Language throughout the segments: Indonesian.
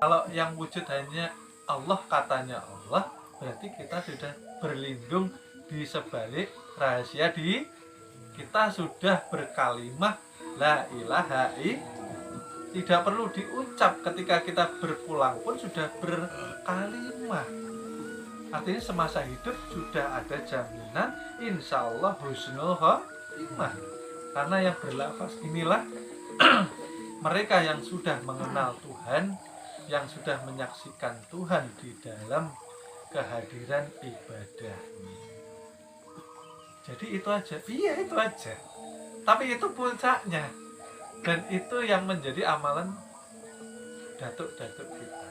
Kalau yang wujud hanya Allah, katanya Allah, berarti kita sudah berlindung di sebalik rahasia di kita sudah berkalimah la ilaha illallah. Tidak perlu diucap, ketika kita berpulang pun sudah berkalimah. Artinya semasa hidup sudah ada jaminan insya Allah husnul khotimah. Karena yang berlafaz inilah mereka yang sudah mengenal Tuhan, yang sudah menyaksikan Tuhan di dalam kehadiran ibadahnya. Jadi itu aja, iya itu aja. Tapi itu puncaknya. Dan itu yang menjadi amalan datuk-datuk kita,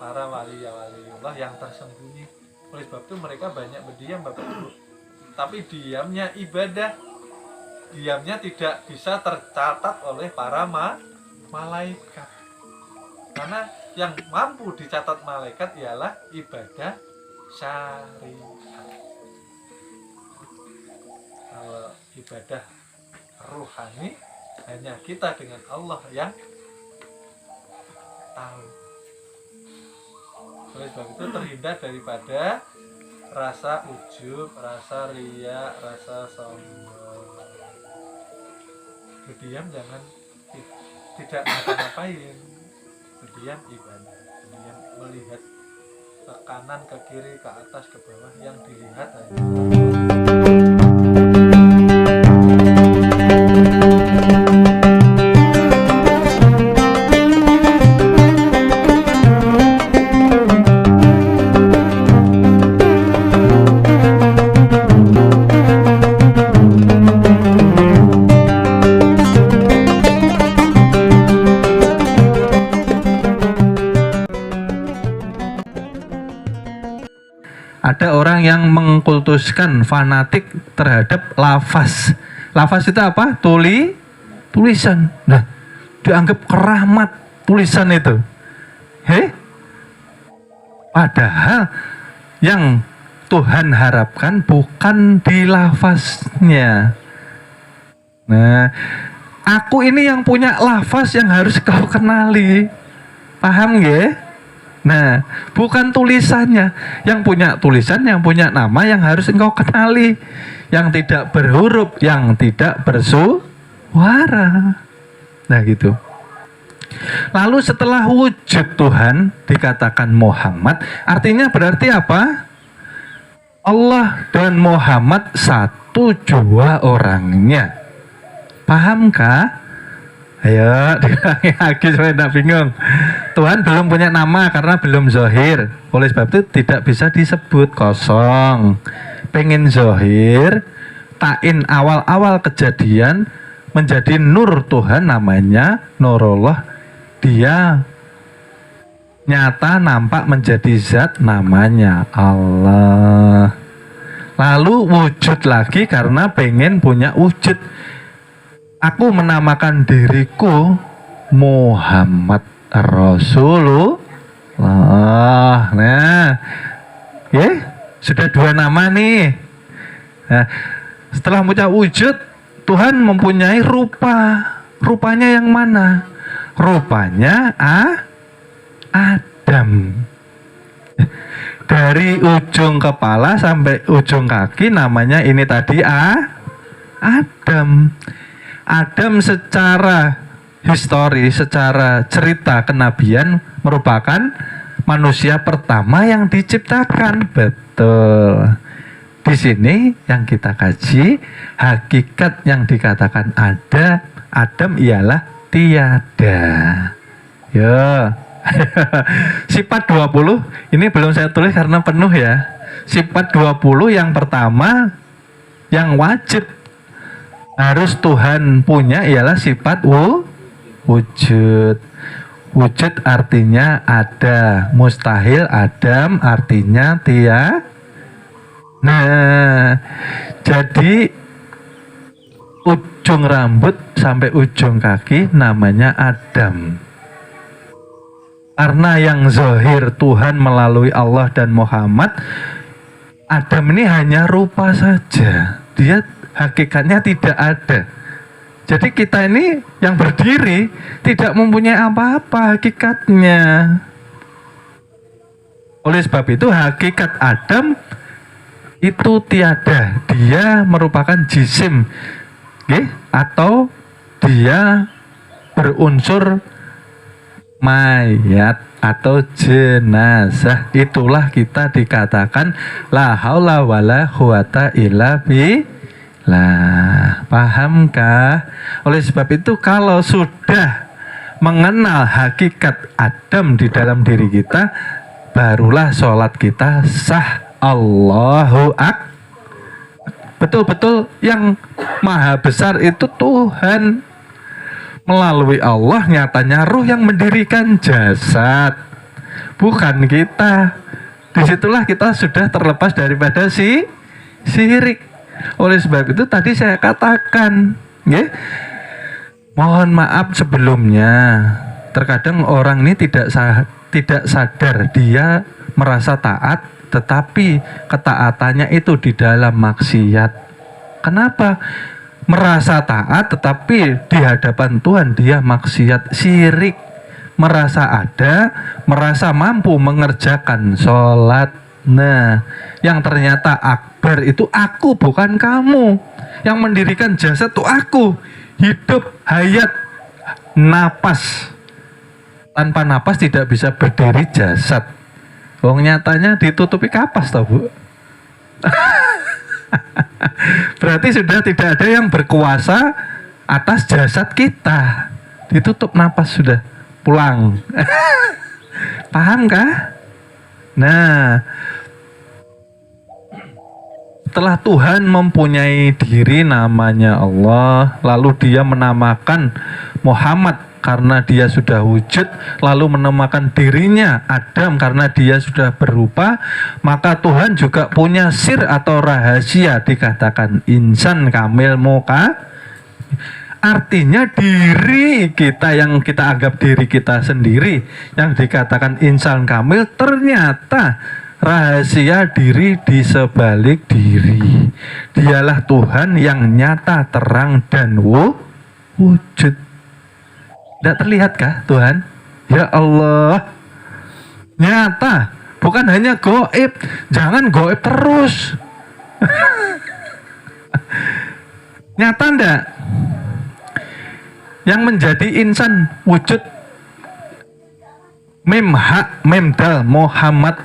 para wali-waliullah yang tersembunyi. Oleh sebab itu mereka banyak berdiam, Bapak Ibu. Tapi diamnya ibadah, diamnya tidak bisa tercatat oleh para malaikat. Karena yang mampu dicatat malaikat ialah ibadah syariat. Kalau ibadah ruhani, hanya kita dengan Allah yang tahu. Oleh sebab itu terhindar daripada rasa ujub, rasa riya, rasa sombong. Berdiam jangan tidak ngapa-ngapain. Berdiam ibadah. Berdiam melihat ke kanan, ke kiri, ke atas, ke bawah, yang dilihat hanya ada orang yang mengkultuskan fanatik terhadap lafaz. Lafaz itu apa? Tulisan. Nah, dianggap keramat tulisan itu. Padahal yang Tuhan harapkan bukan di lafaznya. Nah, aku ini yang punya lafaz yang harus kau kenali. Paham nggih? Nah, bukan tulisannya. Yang punya tulisan, yang punya nama yang harus engkau kenali. Yang tidak berhuruf, yang tidak bersuara. Nah gitu. Lalu setelah wujud Tuhan dikatakan Muhammad, artinya berarti apa? Allah dan Muhammad satu jua orangnya. Pahamkah? Ayo diulangi lagi supaya tidak bingung. Tuhan belum punya nama karena belum zohir. Oleh sebab itu tidak bisa disebut, kosong. Pengen zohir, ta'in awal-awal kejadian menjadi nur Tuhan, namanya Nurullah. Dia nyata nampak menjadi zat, namanya Allah. Lalu wujud lagi karena pengen punya wujud. Aku menamakan diriku Muhammad Rasulullah. Nah, sudah dua nama nih. Nah, setelah punya wujud, Tuhan mempunyai rupa. Rupanya yang mana? Rupanya Adam. Dari ujung kepala sampai ujung kaki namanya ini tadi Adam. Adam secara histori, secara cerita kenabian merupakan manusia pertama yang diciptakan. Betul. Di sini yang kita kaji, hakikat yang dikatakan ada Adam ialah tiada. Ya. Sifat 20 ini belum saya tulis karena penuh ya. Sifat 20 yang pertama yang wajib harus Tuhan punya ialah sifat wujud. Wujud artinya ada, mustahil Adam artinya tiada. Nah, jadi ujung rambut sampai ujung kaki namanya Adam. Karena yang zahir Tuhan melalui Allah dan Muhammad, Adam ini hanya rupa saja. Dia hakikatnya tidak ada. Jadi kita ini yang berdiri tidak mempunyai apa-apa hakikatnya. Oleh sebab itu hakikat Adam itu tiada. Dia merupakan jisim, atau dia berunsur mayat atau jenazah. Itulah kita dikatakan la haula wala quwata illa billah. Pahamkah? Oleh sebab itu kalau sudah mengenal hakikat Adam di dalam diri kita, barulah sholat kita sah. Allahu Akbar. Betul-betul yang maha besar itu Tuhan. Melalui Allah nyatanya ruh yang mendirikan jasad, bukan kita. Disitulah kita sudah terlepas daripada syirik. Oleh sebab itu tadi saya katakan, mohon maaf sebelumnya, terkadang orang ini tidak sadar dia merasa taat, tetapi ketaatannya itu di dalam maksiat. Kenapa? Merasa taat tetapi di hadapan Tuhan dia maksiat, syirik. Merasa ada, merasa mampu mengerjakan sholat. Nah, yang ternyata akbar itu aku, bukan kamu. Yang mendirikan jasad itu aku. Hidup, hayat, napas. Tanpa napas tidak bisa berdiri jasad. Wong nyatanya ditutupi kapas toh, Bu. Berarti sudah tidak ada yang berkuasa atas jasad kita. Ditutup napas sudah, pulang. Paham kah? Nah, setelah Tuhan mempunyai diri namanya Allah, lalu dia menamakan Muhammad karena dia sudah wujud, lalu menamakan dirinya Adam karena dia sudah berupa, maka Tuhan juga punya sir atau rahasia, dikatakan insan kamil muka. Artinya diri kita yang kita anggap diri kita sendiri, yang dikatakan insan kamil, ternyata rahasia diri di sebalik diri. Dialah Tuhan yang nyata, terang, dan wujud. Tidak terlihatkah Tuhan? Ya Allah, nyata, bukan hanya goib. Jangan goib terus. Nyata ndak? Yang menjadi insan wujud mim hak mim dal Muhammad.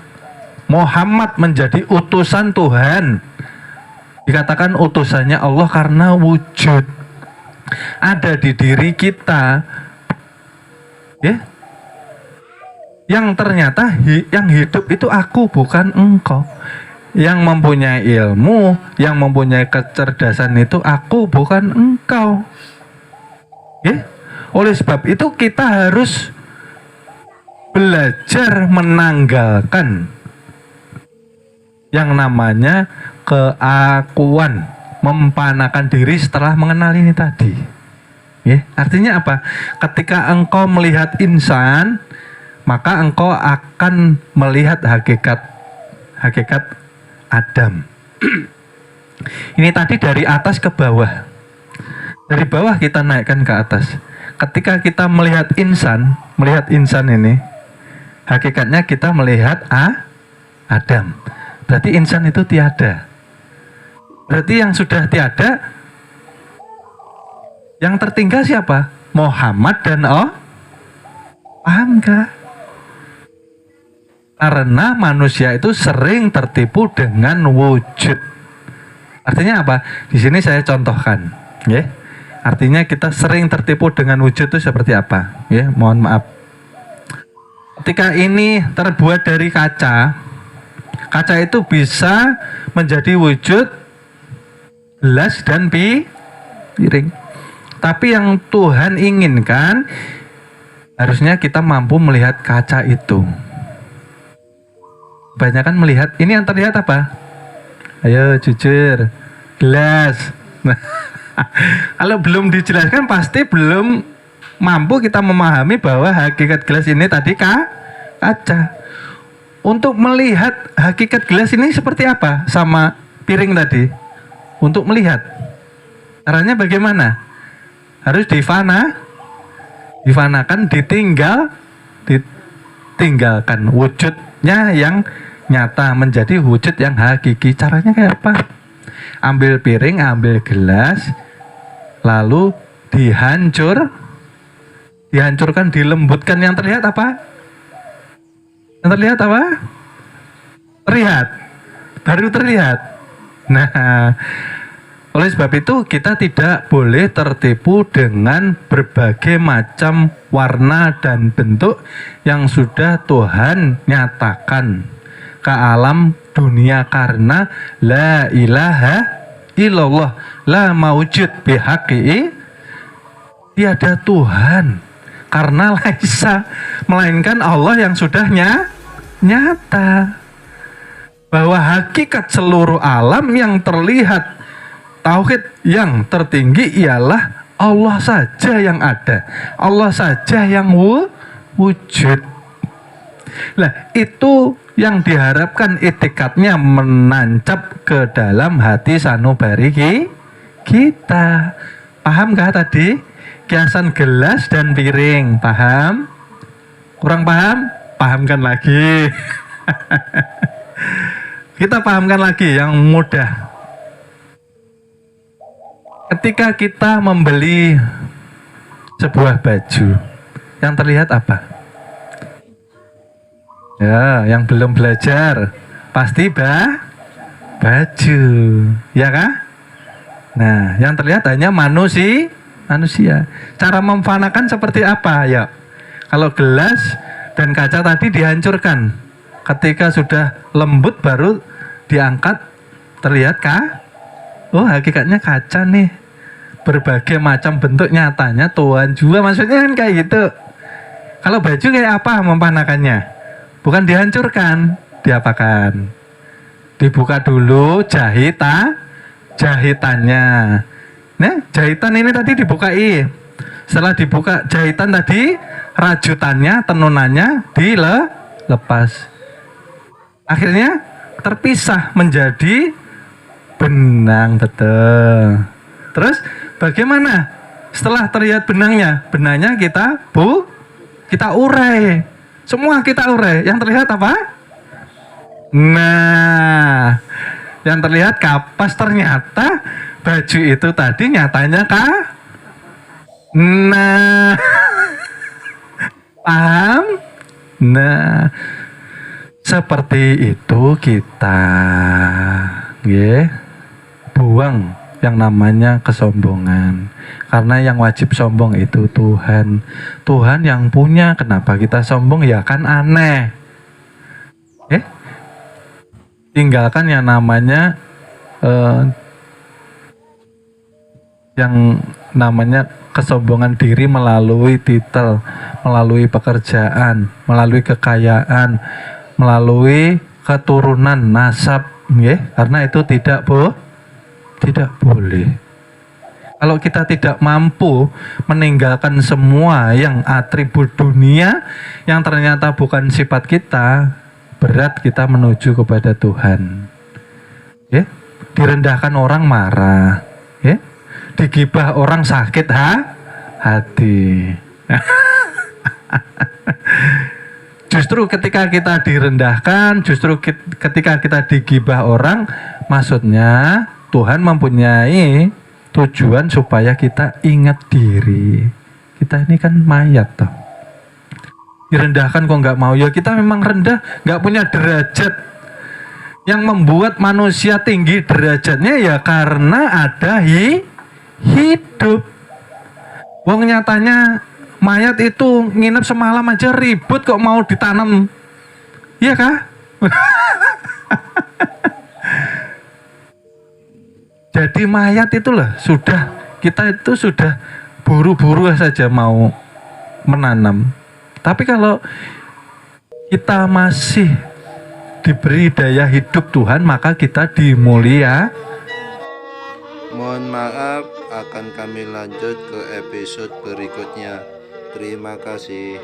Muhammad menjadi utusan Tuhan. Dikatakan utusannya Allah karena wujud. Ada di diri kita. Yang ternyata yang hidup itu aku, bukan engkau. Yang mempunyai ilmu, yang mempunyai kecerdasan itu aku, bukan engkau. Oleh sebab itu kita harus belajar menanggalkan yang namanya keakuan, mempanakan diri setelah mengenal ini tadi. Artinya apa? Ketika engkau melihat insan, maka engkau akan melihat hakikat Adam. Ini tadi dari atas ke bawah. Dari bawah kita naikkan ke atas. Ketika kita melihat insan ini, hakikatnya kita melihat Adam. Berarti insan itu tiada. Berarti yang sudah tiada, yang tertinggal siapa? Muhammad dan paham gak? Karena manusia itu sering tertipu dengan wujud. Artinya apa? Di sini saya contohkan, Artinya kita sering tertipu dengan wujud itu seperti apa? Mohon maaf. Ketika ini terbuat dari kaca itu bisa menjadi wujud gelas dan piring. Tapi yang Tuhan inginkan, harusnya kita mampu melihat kaca itu. Kebanyakan melihat, ini yang terlihat apa? Ayo jujur, gelas. Nah, kalau belum dijelaskan pasti belum mampu kita memahami bahwa hakikat gelas ini tadi kaca. Untuk melihat hakikat gelas ini seperti apa sama piring tadi? Untuk melihat, caranya bagaimana? harus difanakan, ditinggalkan wujudnya yang nyata menjadi wujud yang hakiki. Caranya kayak apa? Ambil piring, ambil gelas, lalu dihancurkan, dilembutkan. Yang terlihat apa? Baru terlihat. Nah, oleh sebab itu kita tidak boleh tertipu dengan berbagai macam warna dan bentuk yang sudah Tuhan nyatakan ke alam dunia, karena la ilaha illallah, la maujud bihaqi, tiada Tuhan karena laisa, melainkan Allah yang sudah nyata, bahwa hakikat seluruh alam yang terlihat, tauhid yang tertinggi ialah Allah saja yang ada, Allah saja yang wujud. Nah, itu yang diharapkan itikadnya menancap ke dalam hati sanubari kita. Paham gak tadi? Kiasan gelas dan piring, paham? Kurang paham? Pahamkan lagi. Kita pahamkan lagi yang mudah. Ketika kita membeli sebuah baju, yang terlihat apa? Ya, yang belum belajar pasti baju, ya kah? Nah, yang terlihat hanya manusia. Cara memfanakan seperti apa? Ya, kalau gelas dan kaca tadi dihancurkan, ketika sudah lembut baru diangkat, terlihat kah? Oh, hakikatnya kaca nih, berbagai macam bentuk nyatanya Tuhan juga, maksudnya kan kayak gitu. Kalau baju kayak apa memfanakannya? Bukan dihancurkan, diapakan? Dibuka dulu jahitannya. Nah, jahitan ini tadi dibukai. Setelah dibuka jahitan tadi, rajutannya, tenunannya dilepas. Akhirnya terpisah menjadi benang, betul. Terus bagaimana? Setelah terlihat benangnya kita urai. Semua kita urai. Yang terlihat apa? Nah, yang terlihat kapas, ternyata baju itu tadi nyatanya kah? Nah, paham? Nah, seperti itu kita, buang yang namanya kesombongan. Karena yang wajib sombong itu Tuhan. Tuhan yang punya, kenapa kita sombong? Ya kan aneh. Tinggalkan yang namanya kesombongan diri melalui titel, melalui pekerjaan, melalui kekayaan, melalui keturunan, nasab, karena itu tidak boleh. Kalau kita tidak mampu meninggalkan semua yang atribut dunia yang ternyata bukan sifat kita, berat kita menuju kepada Tuhan. Direndahkan orang marah, digibah orang sakit hati. Justru ketika kita direndahkan, justru ketika kita digibah orang, maksudnya Tuhan mempunyai tujuan supaya kita ingat diri. Kita ini kan mayat toh. Direndahkan kok nggak mau? Ya kita memang rendah, nggak punya derajat. Yang membuat manusia tinggi derajatnya ya karena ada hidup. Wong nyatanya mayat itu nginep semalam aja ribut kok mau ditanam. Iya kah? Jadi mayat itulah kita itu sudah buru-buru saja mau menanam. Tapi kalau kita masih diberi daya hidup Tuhan, maka kita dimulia. Mohon maaf, akan kami lanjut ke episode berikutnya. Terima kasih.